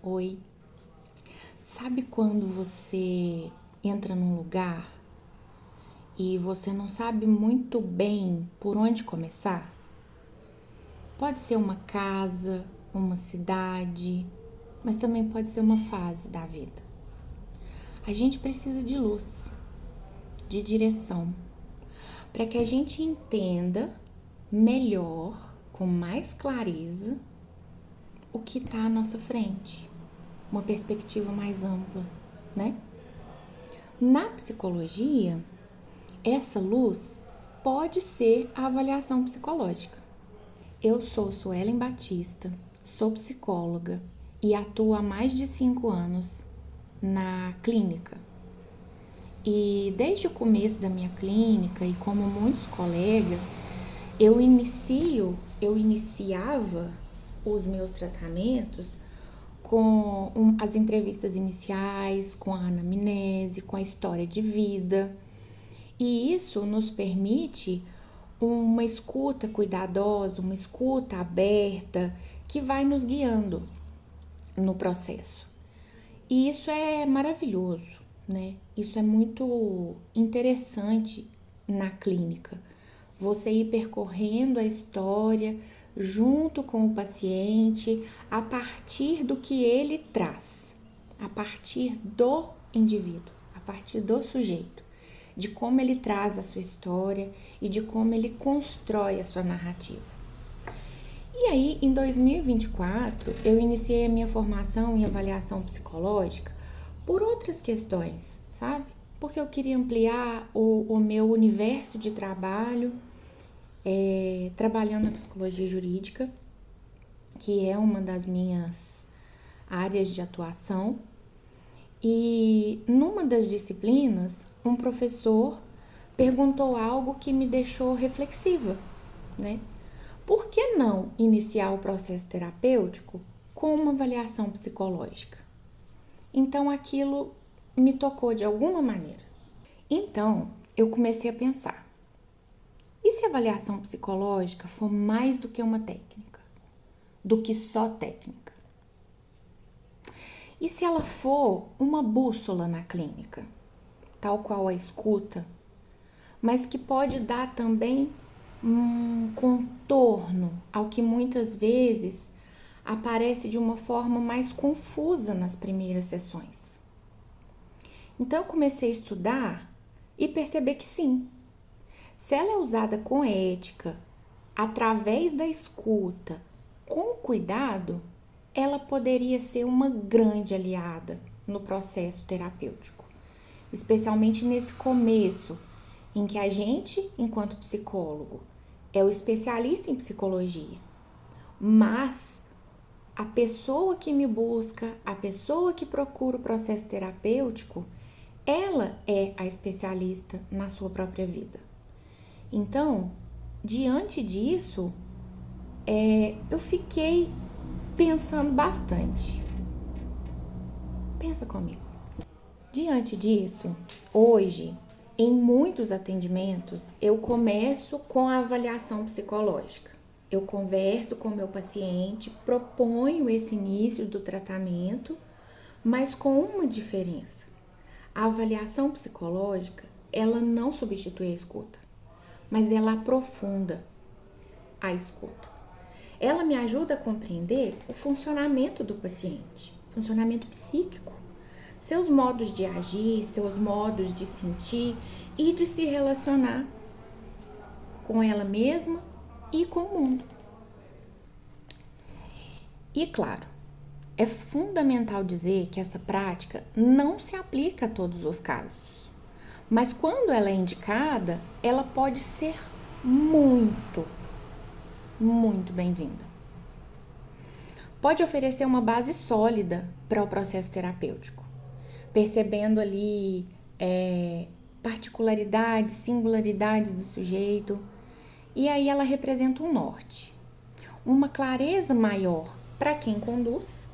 Oi, sabe quando você entra num lugar e você não sabe muito bem por onde começar? Pode ser uma casa, uma cidade, mas também pode ser uma fase da vida. A gente precisa de luz, de direção, para que a gente entenda melhor, com mais clareza, o que está à nossa frente, uma perspectiva mais ampla, né? Na psicologia, essa luz pode ser a avaliação psicológica. Eu sou Suelen Batista, sou psicóloga e atuo há mais de 5 anos na clínica. E desde o começo da minha clínica, e como muitos colegas, eu iniciava os meus tratamentos com as entrevistas iniciais, com a anamnese, com a história de vida. E isso nos permite uma escuta cuidadosa, uma escuta aberta, que vai nos guiando no processo. E isso é maravilhoso, né? Isso é muito interessante na clínica. Você ir percorrendo a história junto com o paciente a partir do que ele traz, a partir do indivíduo, a partir do sujeito, de como ele traz a sua história e de como ele constrói a sua narrativa. E aí, em 2024, eu iniciei a minha formação em avaliação psicológica por outras questões, sabe? Porque eu queria ampliar o meu universo de trabalho, trabalhando na psicologia jurídica, que é uma das minhas áreas de atuação. E numa das disciplinas, um professor perguntou algo que me deixou reflexiva, né? Por que não iniciar o processo terapêutico com uma avaliação psicológica? Então aquilo me tocou de alguma maneira. Então eu comecei a pensar: e se a avaliação psicológica for mais do que uma técnica? Do que só técnica? E se ela for uma bússola na clínica, tal qual a escuta, mas que pode dar também um contorno ao que muitas vezes aparece de uma forma mais confusa nas primeiras sessões? Então eu comecei a estudar e perceber que sim, se ela é usada com ética, através da escuta, com cuidado, ela poderia ser uma grande aliada no processo terapêutico, especialmente nesse começo, em que a gente, enquanto psicólogo, é o especialista em psicologia, mas a pessoa que me busca, a pessoa que procura o processo terapêutico, ela é a especialista na sua própria vida. Então, diante disso, eu fiquei pensando bastante. Pensa comigo. Diante disso, hoje, em muitos atendimentos, eu começo com a avaliação psicológica. Eu converso com o meu paciente, proponho esse início do tratamento, mas com uma diferença. A avaliação psicológica, ela não substitui a escuta, mas ela aprofunda a escuta. Ela me ajuda a compreender o funcionamento do paciente, funcionamento psíquico, seus modos de agir, seus modos de sentir e de se relacionar com ela mesma e com o mundo. E claro, é fundamental dizer que essa prática não se aplica a todos os casos, mas quando ela é indicada, ela pode ser muito bem-vinda. Pode oferecer uma base sólida para o processo terapêutico, percebendo ali particularidades, singularidades do sujeito, e aí ela representa um norte, uma clareza maior para quem conduz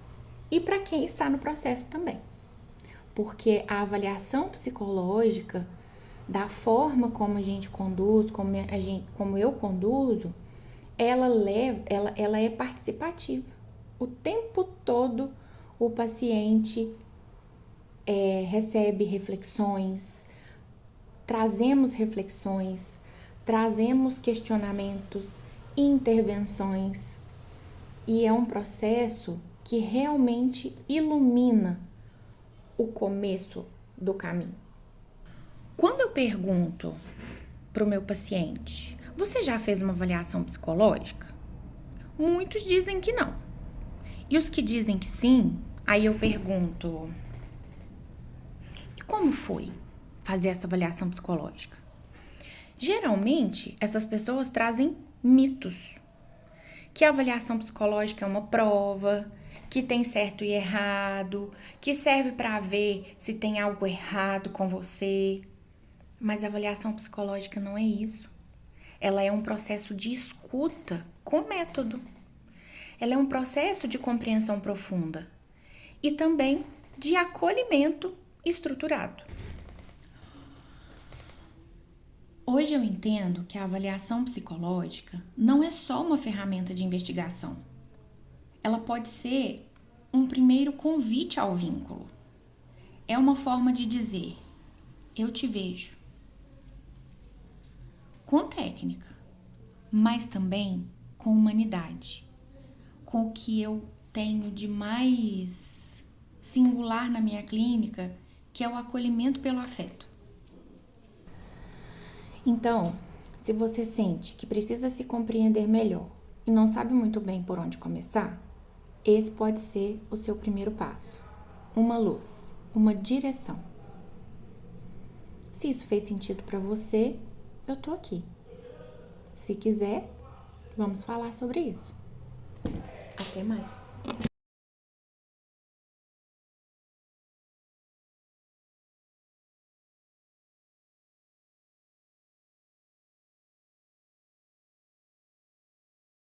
e para quem está no processo também. Porque a avaliação psicológica, da forma como a gente conduz, como eu conduzo, ela é participativa. O tempo todo o paciente recebe reflexões, trazemos reflexões, trazemos questionamentos, intervenções, e é um processo que realmente ilumina o começo do caminho. Quando eu pergunto para o meu paciente, você já fez uma avaliação psicológica? Muitos dizem que não. E os que dizem que sim, aí eu pergunto, e como foi fazer essa avaliação psicológica? Geralmente, essas pessoas trazem mitos. Que a avaliação psicológica é uma prova, que tem certo e errado, que serve para ver se tem algo errado com você. Mas a avaliação psicológica não é isso. Ela é um processo de escuta com método. Ela é um processo de compreensão profunda e também de acolhimento estruturado. Hoje eu entendo que a avaliação psicológica não é só uma ferramenta de investigação. Ela pode ser um primeiro convite ao vínculo. É uma forma de dizer, eu te vejo. Com técnica, mas também com humanidade, com o que eu tenho de mais singular na minha clínica, que é o acolhimento pelo afeto. Então, se você sente que precisa se compreender melhor e não sabe muito bem por onde começar, esse pode ser o seu primeiro passo. Uma luz, uma direção. Se isso fez sentido para você, eu tô aqui. Se quiser, vamos falar sobre isso. Até mais.